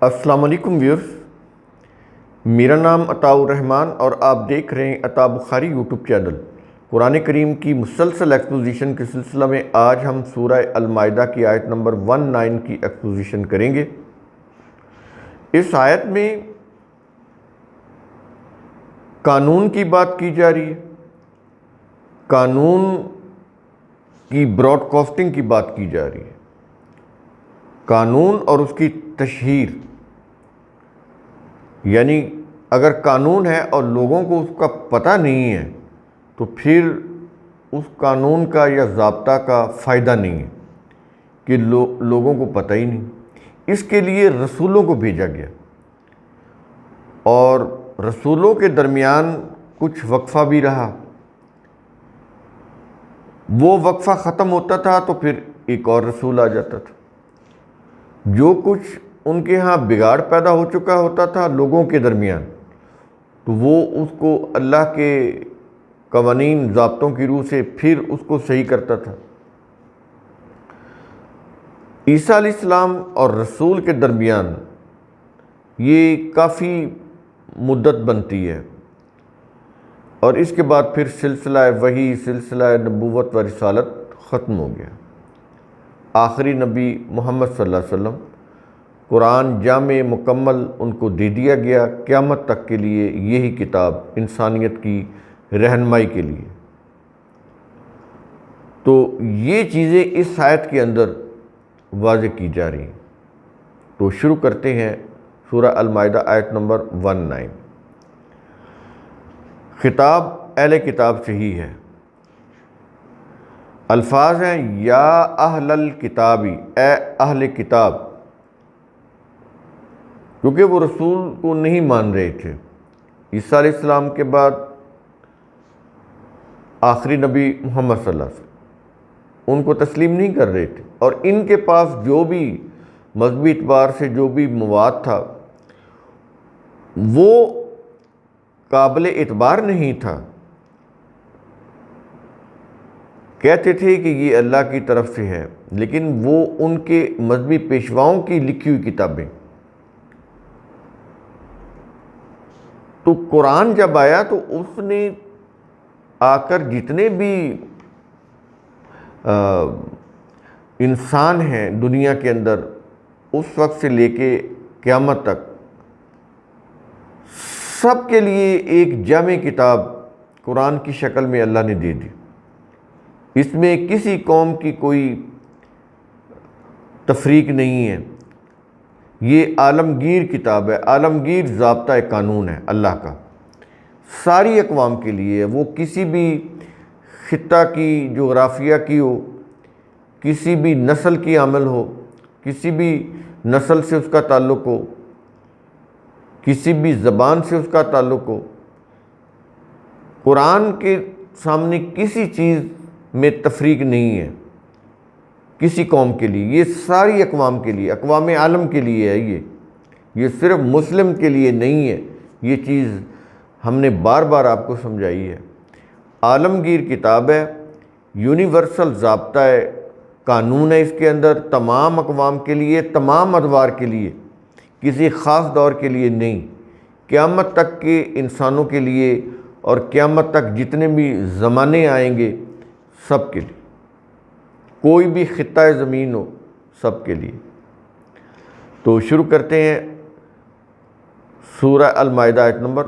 السلام علیکم ویورز، میرا نام عطاء الرحمن اور آپ دیکھ رہے ہیں عطاء بخاری یوٹیوب چینل۔ قرآن کریم کی مسلسل ایکسپوزیشن کے سلسلہ میں آج ہم سورہ المائدہ کی آیت نمبر 19 کی ایکسپوزیشن کریں گے۔ اس آیت میں قانون کی بات کی جا رہی ہے، قانون کی براڈ کاسٹنگ کی بات کی جا رہی ہے، قانون اور اس کی تشہیر، یعنی اگر قانون ہے اور لوگوں کو اس کا پتہ نہیں ہے تو پھر اس قانون کا یا ضابطہ کا فائدہ نہیں ہے کہ لوگوں کو پتہ ہی نہیں۔ اس کے لیے رسولوں کو بھیجا گیا اور رسولوں کے درمیان کچھ وقفہ بھی رہا، وہ وقفہ ختم ہوتا تھا تو پھر ایک اور رسول آ جاتا تھا۔ جو کچھ ان کے ہاں بگاڑ پیدا ہو چکا ہوتا تھا لوگوں کے درمیان، تو وہ اس کو اللہ کے قوانین ضابطوں کی روح سے پھر اس کو صحیح کرتا تھا۔ عیسیٰ علیہ السلام اور رسول کے درمیان یہ کافی مدت بنتی ہے اور اس کے بعد پھر سلسلہ وحی، سلسلہ نبوت و رسالت ختم ہو گیا۔ آخری نبی محمد صلی اللہ علیہ وسلم، قرآن جامع مکمل ان کو دے دیا گیا، قیامت تک کے لیے یہی کتاب انسانیت کی رہنمائی کے لیے۔ تو یہ چیزیں اس آیت کے اندر واضح کی جا رہی ہیں۔ تو شروع کرتے ہیں سورہ المائدہ آیت نمبر 19۔ خطاب اہل کتاب سے ہی ہے۔ الفاظ ہیں یا اہل الکتابی، اے اہل کتاب، کیونکہ وہ رسول کو نہیں مان رہے تھے۔ عیسیٰ علیہ السلام کے بعد آخری نبی محمد صلی اللہ علیہ وسلم ان کو تسلیم نہیں کر رہے تھے، اور ان کے پاس جو بھی مذہبی اعتبار سے جو بھی مواد تھا وہ قابل اعتبار نہیں تھا۔ کہتے تھے کہ یہ اللہ کی طرف سے ہے، لیکن وہ ان کے مذہبی پیشواؤں کی لکھی ہوئی کتابیں۔ تو قرآن جب آیا تو اس نے آ کر جتنے بھی انسان ہیں دنیا کے اندر اس وقت سے لے کے قیامت تک، سب کے لیے ایک جامع کتاب قرآن کی شکل میں اللہ نے دے دی۔ اس میں کسی قوم کی کوئی تفریق نہیں ہے۔ یہ عالمگیر کتاب ہے، عالمگیر ضابطہ قانون ہے اللہ کا، ساری اقوام کے لیے۔ وہ کسی بھی خطہ کی، جغرافیہ کی ہو، کسی بھی نسل کی عمل ہو، کسی بھی نسل سے اس کا تعلق ہو، کسی بھی زبان سے اس کا تعلق ہو، قرآن کے سامنے کسی چیز میں تفریق نہیں ہے کسی قوم کے لیے۔ یہ ساری اقوام کے لیے، اقوام عالم کے لیے ہے۔ یہ صرف مسلم کے لیے نہیں ہے۔ یہ چیز ہم نے بار بار آپ کو سمجھائی ہے۔ عالمگیر کتاب ہے، یونیورسل ضابطہ ہے، قانون ہے اس کے اندر، تمام اقوام کے لیے، تمام ادوار کے لیے، کسی خاص دور کے لیے نہیں، قیامت تک کے انسانوں کے لیے اور قیامت تک جتنے بھی زمانے آئیں گے سب کے لیے، کوئی بھی خطہ زمین ہو سب کے لیے۔ تو شروع کرتے ہیں سورہ المائدہ آیت نمبر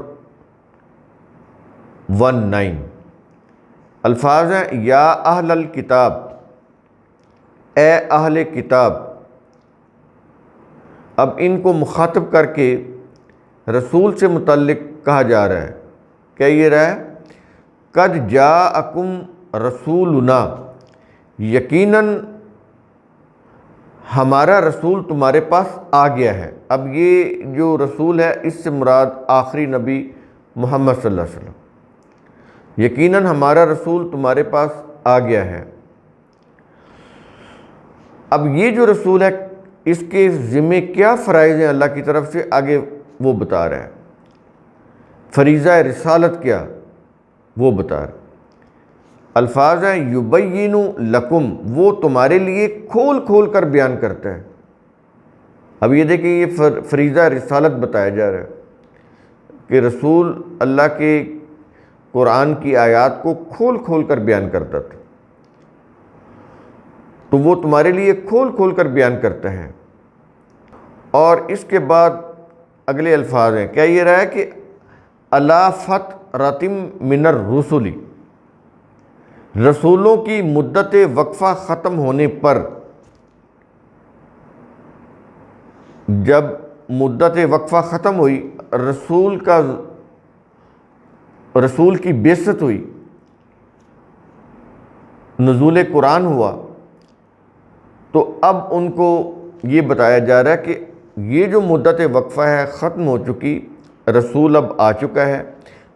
19۔ الفاظ ہیں یا اہل الکتاب، اے اہل کتاب۔ اب ان کو مخاطب کر کے رسول سے متعلق کہا جا رہا ہے، کیا یہ رہا ہے قد جاءکم رسولنا، یقیناً ہمارا رسول تمہارے پاس آ گیا ہے۔ اب یہ جو رسول ہے اس سے مراد آخری نبی محمد صلی اللہ علیہ وسلم، یقیناً ہمارا رسول تمہارے پاس آ گیا ہے۔ اب یہ جو رسول ہے اس کے ذمہ کیا فرائض ہیں اللہ کی طرف سے، آگے وہ بتا رہا ہے۔ فریضہ رسالت کیا وہ بتا رہا ہے۔ الفاظ ہیں یبین لکم، وہ تمہارے لیے کھول کھول کر بیان کرتا ہے۔ اب یہ دیکھیں یہ فریضہ رسالت بتایا جا رہا ہے کہ رسول اللہ کے قرآن کی آیات کو کھول کھول کر بیان کرتا تھا، تو وہ تمہارے لیے کھول کھول کر بیان کرتا ہے۔ اور اس کے بعد اگلے الفاظ ہیں، کیا یہ رہا ہے کہ الا فترۃ من الرسل، رسولوں کی مدت وقفہ ختم ہونے پر، جب مدت وقفہ ختم ہوئی، رسول کی بعثت ہوئی، نزول قرآن ہوا، تو اب ان کو یہ بتایا جا رہا ہے کہ یہ جو مدت وقفہ ہے ختم ہو چکی، رسول اب آ چکا ہے،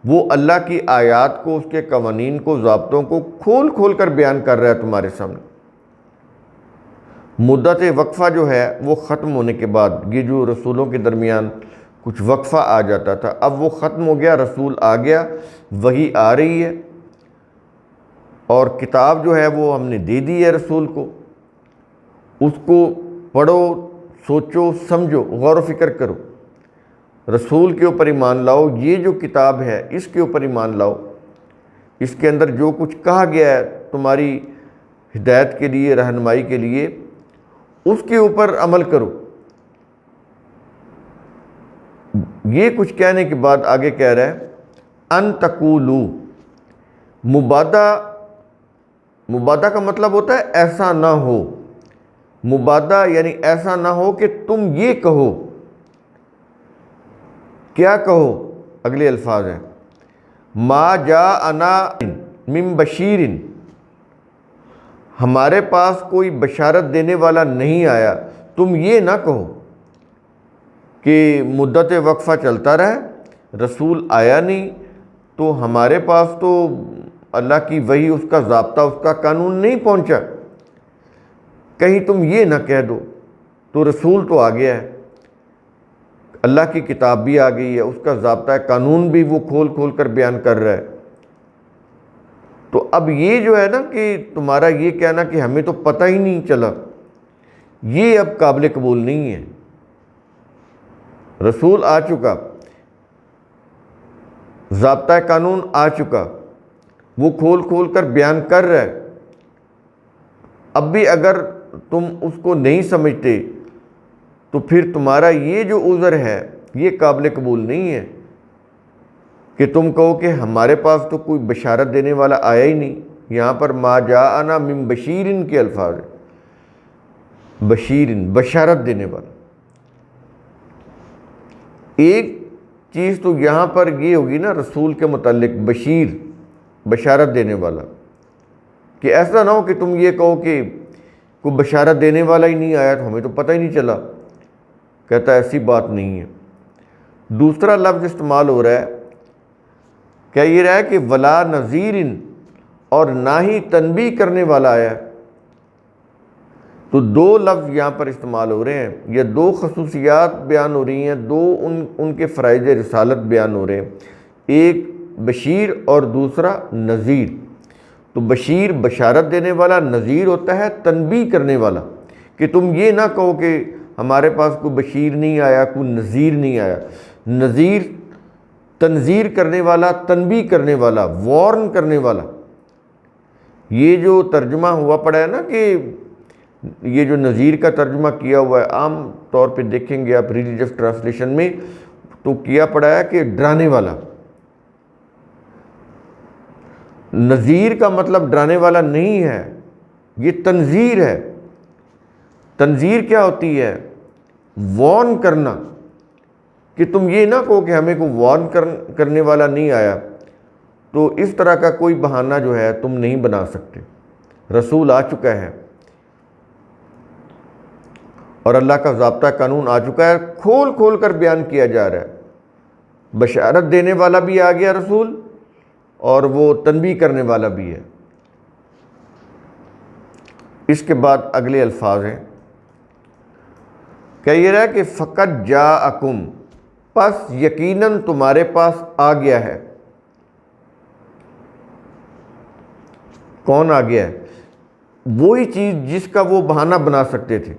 وہ اللہ کی آیات کو، اس کے قوانین کو، ضابطوں کو کھول کھول کر بیان کر رہا ہے تمہارے سامنے۔ مدت وقفہ جو ہے وہ ختم ہونے کے بعد، یہ جو رسولوں کے درمیان کچھ وقفہ آ جاتا تھا، اب وہ ختم ہو گیا، رسول آ گیا، وحی آ رہی ہے، اور کتاب جو ہے وہ ہم نے دے دی ہے رسول کو، اس کو پڑھو، سوچو، سمجھو، غور و فکر کرو، رسول کے اوپر ایمان لاؤ، یہ جو کتاب ہے اس کے اوپر ایمان لاؤ، اس کے اندر جو کچھ کہا گیا ہے تمہاری ہدایت کے لیے، رہنمائی کے لیے، اس کے اوپر عمل کرو۔ یہ کچھ کہنے کے بعد آگے کہہ رہا ہے ان تقولو، مبادہ کا مطلب ہوتا ہے ایسا نہ ہو، مبادہ یعنی ایسا نہ ہو کہ تم یہ کہو۔ کیا کہو؟ اگلے الفاظ ہیں ما جاءنا من بشیر، ہمارے پاس کوئی بشارت دینے والا نہیں آیا۔ تم یہ نہ کہو کہ مدت وقفہ چلتا رہے، رسول آیا نہیں، تو ہمارے پاس تو اللہ کی وحی، اس کا ضابطہ، اس کا قانون نہیں پہنچا، کہیں تم یہ نہ کہہ دو۔ تو رسول تو آ گیا ہے، اللہ کی کتاب بھی آ گئی ہے، اس کا ضابطہ قانون بھی وہ کھول کھول کر بیان کر رہا ہے۔ تو اب یہ جو ہے نا کہ تمہارا یہ کہنا کہ ہمیں تو پتہ ہی نہیں چلا، یہ اب قابل قبول نہیں ہے۔ رسول آ چکا، ضابطہ قانون آ چکا، وہ کھول کھول کر بیان کر رہا ہے، اب بھی اگر تم اس کو نہیں سمجھتے تو پھر تمہارا یہ جو عذر ہے یہ قابل قبول نہیں ہے کہ تم کہو کہ ہمارے پاس تو کوئی بشارت دینے والا آیا ہی نہیں۔ یہاں پر ما جاءنا من بشیرن کے الفاظ ہیں، بشیرن، بشارت دینے والا۔ ایک چیز تو یہاں پر یہ ہوگی نا رسول کے متعلق، بشیر، بشارت دینے والا، کہ ایسا نہ ہو کہ تم یہ کہو کہ کوئی بشارت دینے والا ہی نہیں آیا تو ہمیں تو پتہ ہی نہیں چلا۔ کہتا ہے ایسی بات نہیں ہے۔ دوسرا لفظ استعمال ہو رہا ہے، کیا یہ رہا ہے کہ ولا نذیر، اور نہ ہی تنبیہ کرنے والا آیا ہے۔ تو دو لفظ یہاں پر استعمال ہو رہے ہیں، یہ دو خصوصیات بیان ہو رہی ہیں، دو ان کے فرائض رسالت بیان ہو رہے ہیں، ایک بشیر اور دوسرا نذیر۔ تو بشیر بشارت دینے والا، نذیر ہوتا ہے تنبیہ کرنے والا، کہ تم یہ نہ کہو کہ ہمارے پاس کوئی بشیر نہیں آیا، کوئی نذیر نہیں آیا۔ نذیر تنذیر کرنے والا، تنبیہ کرنے والا، وارن کرنے والا۔ یہ جو ترجمہ ہوا پڑا ہے نا کہ یہ جو نذیر کا ترجمہ کیا ہوا ہے، عام طور پہ دیکھیں گے آپ ریلیجس ٹرانسلیشن میں تو کیا پڑا ہے کہ ڈرانے والا۔ نذیر کا مطلب ڈرانے والا نہیں ہے، یہ تنذیر ہے۔ تنذیر کیا ہوتی ہے؟ وارن کرنا، کہ تم یہ نہ کہو کہ ہمیں کوئی وارن کرنے والا نہیں آیا، تو اس طرح کا کوئی بہانہ جو ہے تم نہیں بنا سکتے۔ رسول آ چکا ہے اور اللہ کا ضابطہ قانون آ چکا ہے، کھول کھول کر بیان کیا جا رہا ہے۔ بشارت دینے والا بھی آ گیا رسول، اور وہ تنبیہ کرنے والا بھی ہے۔ اس کے بعد اگلے الفاظ ہیں، کہہ یہ رہا ہے کہ فقط جاءکم، پس یقیناً تمہارے پاس آ گیا ہے۔ کون آ گیا ہے؟ وہی چیز جس کا وہ بہانہ بنا سکتے تھے،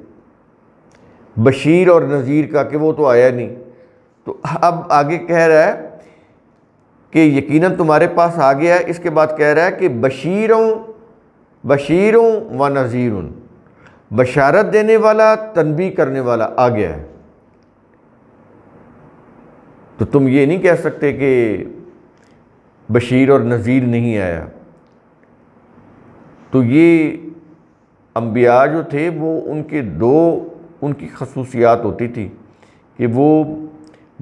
بشیر اور نذیر کا کہ وہ تو آیا نہیں، تو اب آگے کہہ رہا ہے کہ یقیناً تمہارے پاس آ گیا ہے، اس کے بعد کہہ رہا ہے کہ بشیروں و نذیرٌ، بشارت دینے والا، تنبیہ کرنے والا آ گیا ہے۔ تو تم یہ نہیں کہہ سکتے کہ بشیر اور نذیر نہیں آیا۔ تو یہ انبیاء جو تھے وہ ان کی خصوصیات ہوتی تھی کہ وہ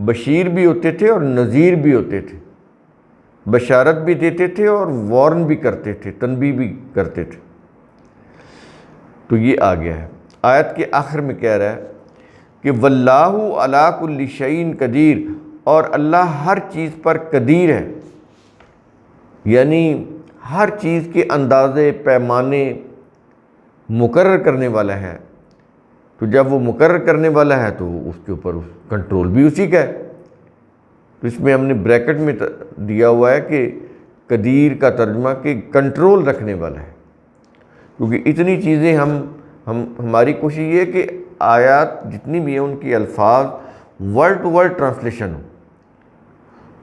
بشیر بھی ہوتے تھے اور نذیر بھی ہوتے تھے، بشارت بھی دیتے تھے اور وارن بھی کرتے تھے، تنبیہ بھی کرتے تھے۔ تو یہ آ گیا ہے۔ آیت کے آخر میں کہہ رہا ہے کہ واللہ علی کل شیء قدیر، اور اللہ ہر چیز پر قدیر ہے، یعنی ہر چیز کے اندازے پیمانے مقرر کرنے والا ہے۔ تو جب وہ مقرر کرنے والا ہے تو اس کے اوپر کنٹرول بھی اسی کا ہے۔ تو اس میں ہم نے بریکٹ میں دیا ہوا ہے کہ قدیر کا ترجمہ کہ کنٹرول رکھنے والا ہے، کیونکہ اتنی چیزیں ہماری کوشش یہ ہے کہ آیات جتنی بھی ہیں ان کی الفاظ ورڈ ٹو ورڈ ٹرانسلیشن ہو۔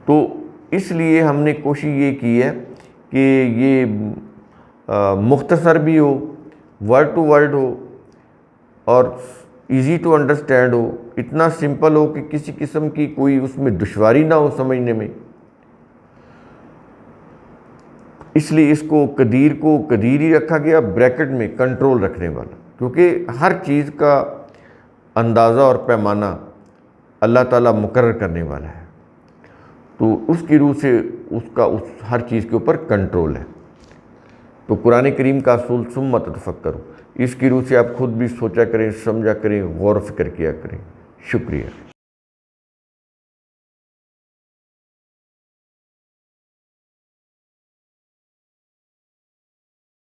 تو اس لیے ہم نے کوشش یہ کی ہے کہ یہ مختصر بھی ہو، ورڈ ٹو ورڈ ہو اور ایزی ٹو انڈرسٹینڈ ہو، اتنا سمپل ہو کہ کسی قسم کی کوئی اس میں دشواری نہ ہو سمجھنے میں۔ اس لیے اس کو قدیر ہی رکھا گیا، بریکٹ میں کنٹرول رکھنے والا، کیونکہ ہر چیز کا اندازہ اور پیمانہ اللہ تعالیٰ مقرر کرنے والا ہے، تو اس کی روح سے اس ہر چیز کے اوپر کنٹرول ہے۔ تو قرآن کریم کا اصول ثم تفکروا، اس کی روح سے آپ خود بھی سوچا کریں، سمجھا کریں، غور و فکر کیا کریں۔ شکریہ۔